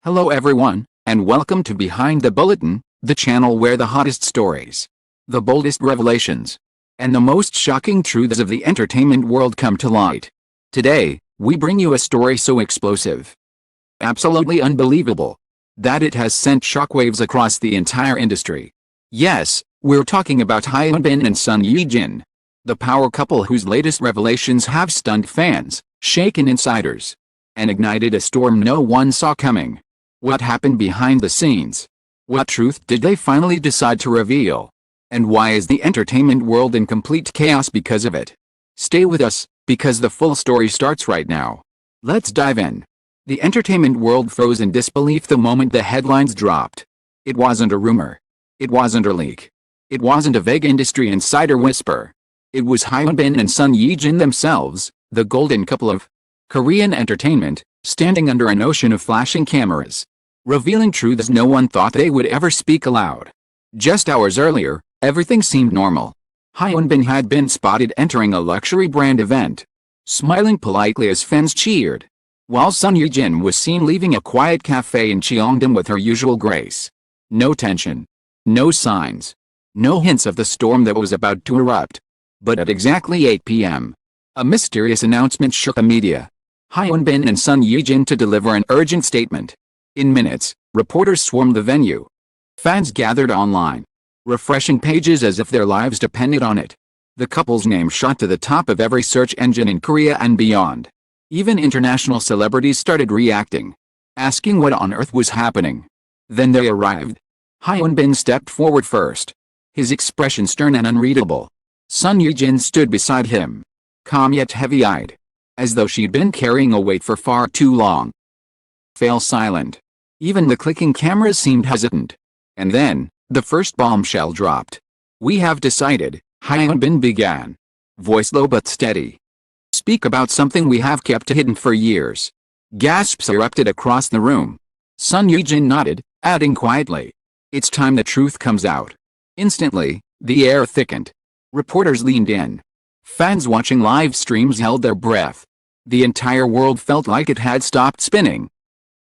Hello everyone, and welcome to Behind the Bulletin, the channel where the hottest stories, the boldest revelations, and the most shocking truths of the entertainment world come to light. Today, we bring you a story so explosive, absolutely unbelievable, that it has sent shockwaves across the entire industry. Yes, we're talking about Hyun and son Ye-jin, the power couple whose latest revelations have stunned fans, shaken insiders, and ignited a storm no one saw coming. What happened behind the scenes? What truth did they finally decide to reveal? And why is the entertainment world in complete chaos because of it? Stay with us, because the full story starts right now. Let's dive in. The entertainment world froze in disbelief the moment the headlines dropped. It wasn't a rumor. It wasn't a leak. It wasn't a vague industry insider whisper. It was Hyun and son Ye-jin themselves, the golden couple of Korean entertainment, standing under an ocean of flashing cameras, revealing truths no one thought they would ever speak aloud. Just hours earlier, everything seemed normal. Hyun had been spotted entering a luxury brand event, smiling politely as fans cheered, while son Ye-jin was seen leaving a quiet cafe in Cheongdam with her usual grace. No tension. No signs. No hints of the storm that was about to erupt. But at exactly 8 p.m., a mysterious announcement shook the media. Hyun and son Ye-jin to deliver an urgent statement. In minutes, reporters swarmed the venue. Fans gathered online, refreshing pages as if their lives depended on it. The couple's name shot to the top of every search engine in Korea and beyond. Even international celebrities started reacting, asking what on earth was happening. Then they arrived. Hyun stepped forward first, his expression stern and unreadable. Son Ye-jin stood beside him, calm yet heavy-eyed, as though she'd been carrying a weight for far too long. Fell silent. Even the clicking cameras seemed hesitant. And then, the first bombshell dropped. "We have decided," Hyun began, voice low but steady. "Speak about something we have kept hidden for years." Gasps erupted across the room. Son Ye-jin nodded, adding quietly, "It's time the truth comes out." Instantly, the air thickened. Reporters leaned in. Fans watching live streams held their breath. The entire world felt like it had stopped spinning.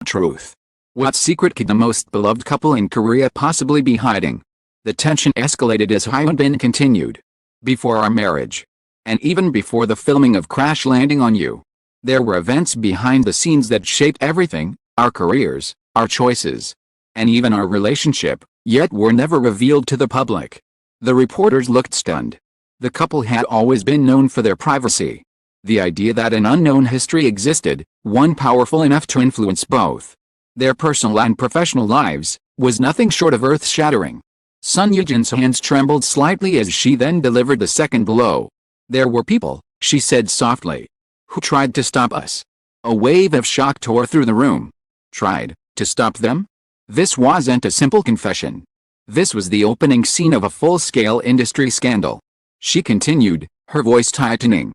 Truth. What secret could the most beloved couple in Korea possibly be hiding? The tension escalated as Hyun continued. "Before our marriage, and even before the filming of Crash Landing on You, there were events behind the scenes that shaped everything, our careers, our choices, and even our relationship, yet were never revealed to the public." The reporters looked stunned. The couple had always been known for their privacy. The idea that an unknown history existed, one powerful enough to influence both their personal and professional lives, was nothing short of earth-shattering. Son Ye-jin's hands trembled slightly as she then delivered the second blow. "There were people," she said softly, "who tried to stop us." A wave of shock tore through the room. Tried to stop them? This wasn't a simple confession. This was the opening scene of a full-scale industry scandal. She continued, her voice tightening.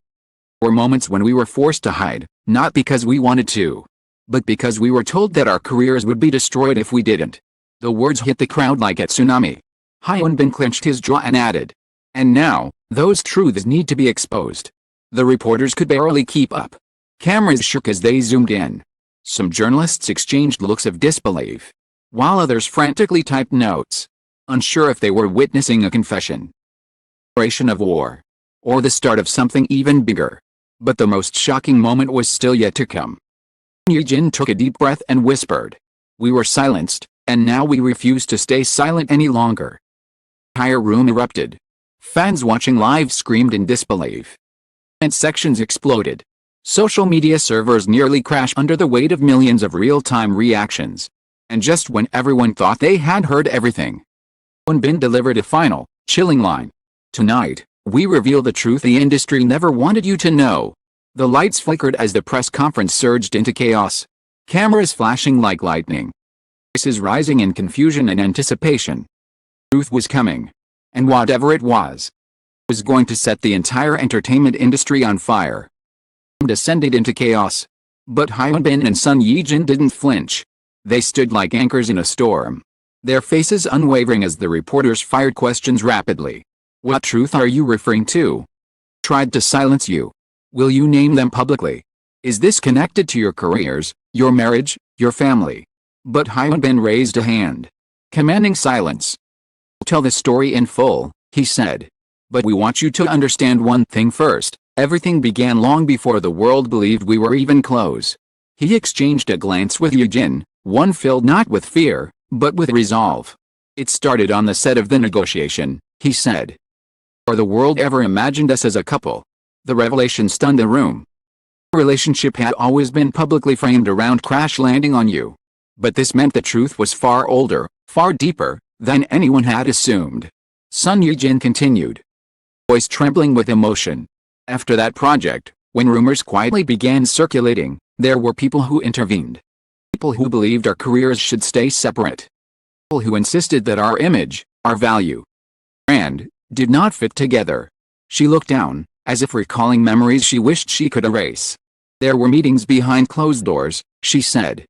"There were moments when we were forced to hide, not because we wanted to, but because we were told that our careers would be destroyed if we didn't." The words hit the crowd like a tsunami. Hyun clenched his jaw and added, "And now, those truths need to be exposed." The reporters could barely keep up. Cameras shook as they zoomed in. Some journalists exchanged looks of disbelief, while others frantically typed notes, unsure if they were witnessing a confession, of war, or the start of something even bigger. But the most shocking moment was still yet to come. Ye-jin took a deep breath and whispered, "We were silenced, and now we refuse to stay silent any longer." The entire room erupted. Fans watching live screamed in disbelief. Comment sections exploded. Social media servers nearly crashed under the weight of millions of real-time reactions. And just when everyone thought they had heard everything, Hyun delivered a final, chilling line. "Tonight, we reveal the truth the industry never wanted you to know." The lights flickered as the press conference surged into chaos. Cameras flashing like lightning. Voices rising in confusion and anticipation. Truth was coming. And whatever it was going to set the entire entertainment industry on fire. Descended into chaos. But Hyun and son Ye-jin didn't flinch. They stood like anchors in a storm, their faces unwavering as the reporters fired questions rapidly. "What truth are you referring to? Tried to silence you? Will you name them publicly? Is this connected to your careers, your marriage, your family?" But Hyun Bin raised a hand, commanding silence. "Tell the story in full," he said. "But we want you to understand one thing first. Everything began long before the world believed we were even close." He exchanged a glance with Ye-jin, one filled not with fear, but with resolve. "It started on the set of The Negotiation," he said. "Or the world ever imagined us as a couple." The revelation stunned the room. Our relationship had always been publicly framed around crash landing on you. But this meant the truth was far older, far deeper, than anyone had assumed. Sun Ye-jin continued, voice trembling with emotion. "After that project, when rumors quietly began circulating, there were people who intervened. People who believed our careers should stay separate. People who insisted that our image, our value, brand, did not fit together." She looked down, as if recalling memories she wished she could erase. "There were meetings behind closed doors," she said.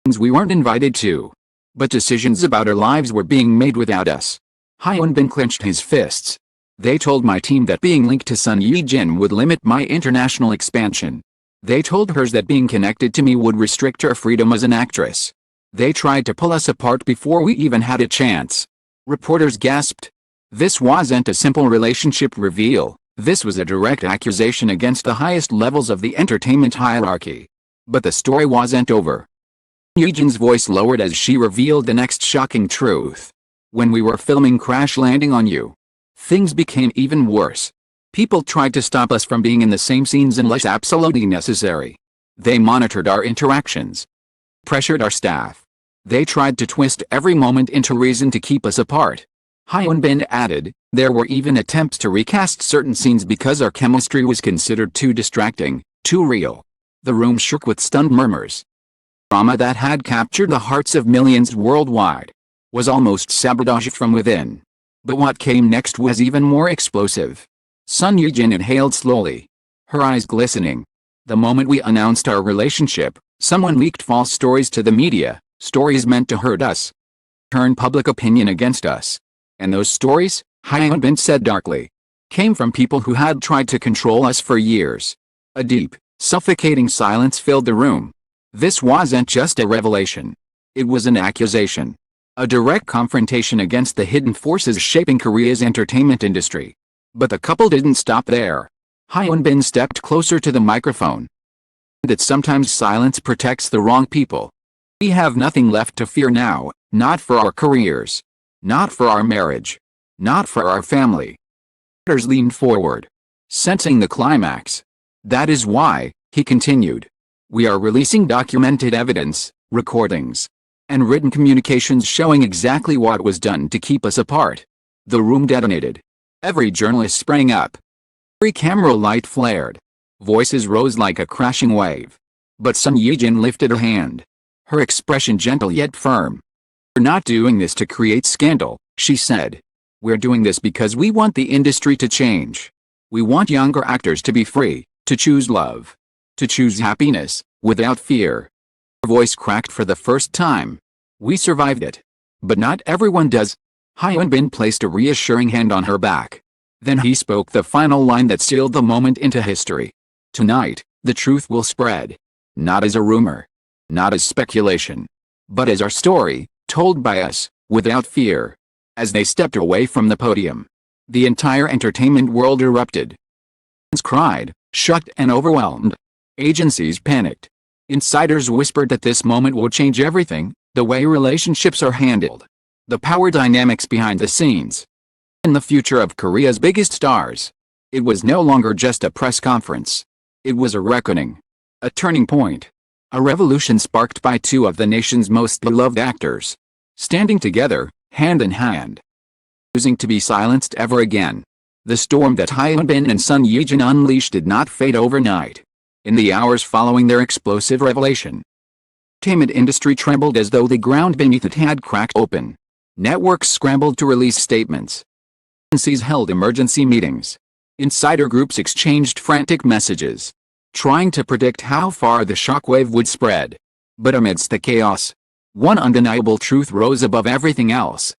"Things we weren't invited to. But decisions about our lives were being made without us." Hyun Bin clenched his fists. "They told my team that being linked to Sun Ye-jin would limit my international expansion. They told hers that being connected to me would restrict her freedom as an actress. They tried to pull us apart before we even had a chance." Reporters gasped. This wasn't a simple relationship reveal. This was a direct accusation against the highest levels of the entertainment hierarchy. But the story wasn't over. Ye-jin's voice lowered as she revealed the next shocking truth. "When we were filming Crash Landing on You, things became even worse. People tried to stop us from being in the same scenes unless absolutely necessary. They monitored our interactions, pressured our staff. They tried to twist every moment into reason to keep us apart." Hyun Bin added, "There were even attempts to recast certain scenes because our chemistry was considered too distracting, too real." The room shook with stunned murmurs. Drama that had captured the hearts of millions worldwide was almost sabotaged from within. But what came next was even more explosive. Sun Ye-jin inhaled slowly, her eyes glistening. "The moment we announced our relationship, someone leaked false stories to the media, stories meant to hurt us, turn public opinion against us. And those stories," Hyun Bin said darkly, "came from people who had tried to control us for years." A deep, suffocating silence filled the room. This wasn't just a revelation. It was an accusation. A direct confrontation against the hidden forces shaping Korea's entertainment industry. But the couple didn't stop there. Hyun Bin stepped closer to the microphone. "That sometimes silence protects the wrong people. We have nothing left to fear now, not for our careers, not for our marriage, not for our family." Others leaned forward, sensing the climax. "That is why," he continued, "we are releasing documented evidence, recordings, and written communications showing exactly what was done to keep us apart." The room detonated. Every journalist sprang up. Every camera light flared. Voices rose like a crashing wave. But Sun Ye-jin lifted a hand, her expression gentle yet firm. "We're not doing this to create scandal," she said. "We're doing this because we want the industry to change. We want younger actors to be free, to choose love, to choose happiness, without fear." Her voice cracked for the first time. "We survived it. But not everyone does." Hyun Bin placed a reassuring hand on her back. Then he spoke the final line that sealed the moment into history. "Tonight, the truth will spread. Not as a rumor, not as speculation, but as our story, told by us, without fear." As they stepped away from the podium, the entire entertainment world erupted. Fans cried, shocked and overwhelmed. Agencies panicked. Insiders whispered that this moment will change everything, the way relationships are handled, the power dynamics behind the scenes, and the future of Korea's biggest stars. It was no longer just a press conference. It was a reckoning, a turning point, a revolution sparked by two of the nation's most beloved actors, standing together, hand in hand, refusing to be silenced ever again. The storm that Hyun Bin and Sun Ye-jin unleashed did not fade overnight. In the hours following their explosive revelation, the entertainment industry trembled as though the ground beneath it had cracked open. Networks scrambled to release statements. Agencies held emergency meetings. Insider groups exchanged frantic messages, trying to predict how far the shockwave would spread. But amidst the chaos, one undeniable truth rose above everything else.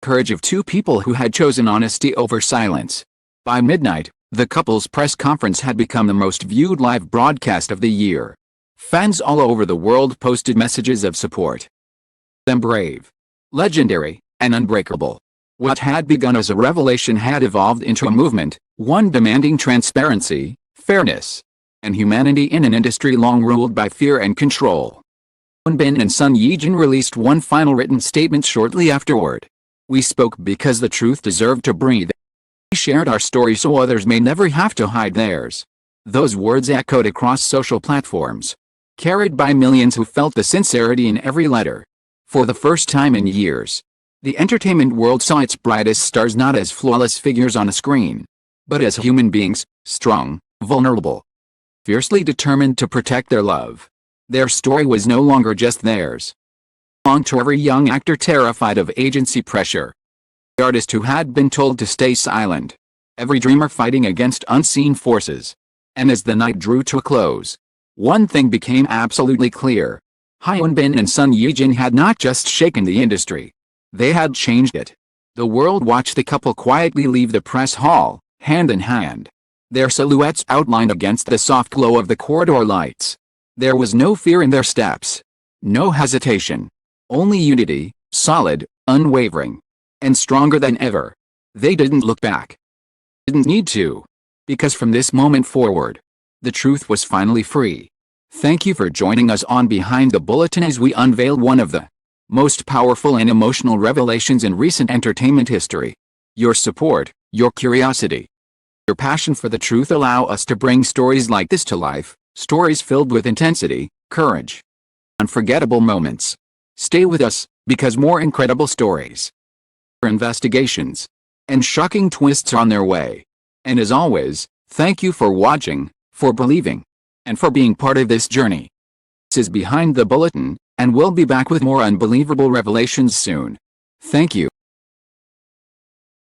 Courage of two people who had chosen honesty over silence. By midnight, the couple's press conference had become the most viewed live broadcast of the year. Fans all over the world posted messages of support, Them brave, legendary, and unbreakable. What had begun as a revelation had evolved into a movement, one demanding transparency, fairness, and humanity in an industry long ruled by fear and control. Hyun and son Ye-jin released one final written statement shortly afterward. We spoke because the truth deserved to breathe. We shared our story so others may never have to hide theirs. Those words echoed across social platforms, carried by millions who felt the sincerity in every letter. For the first time in years, the entertainment world saw its brightest stars not as flawless figures on a screen, but as human beings, strong, vulnerable, fiercely determined to protect their love. Their story was no longer just theirs. It belonged to every young actor terrified of agency pressure, the artist who had been told to stay silent, every dreamer fighting against unseen forces. And as the night drew to a close, one thing became absolutely clear. Hyun and son Ye-jin had not just shaken the industry, they had changed it. The world watched the couple quietly leave the press hall, hand in hand, their silhouettes outlined against the soft glow of the corridor lights. There was no fear in their steps, no hesitation, only unity, solid, unwavering, and stronger than ever. They didn't look back. Didn't need to. Because from this moment forward, the truth was finally free. Thank you for joining us on Behind the Bulletin as we unveil one of the most powerful and emotional revelations in recent entertainment history. Your support, your curiosity, your passion for the truth allow us to bring stories like this to life, stories filled with intensity, courage, unforgettable moments. Stay with us, because more incredible stories, investigations, and shocking twists are on their way. And as always, thank you for watching, for believing, and for being part of this journey. This is Behind the Bulletin, and we'll be back with more unbelievable revelations soon. Thank you.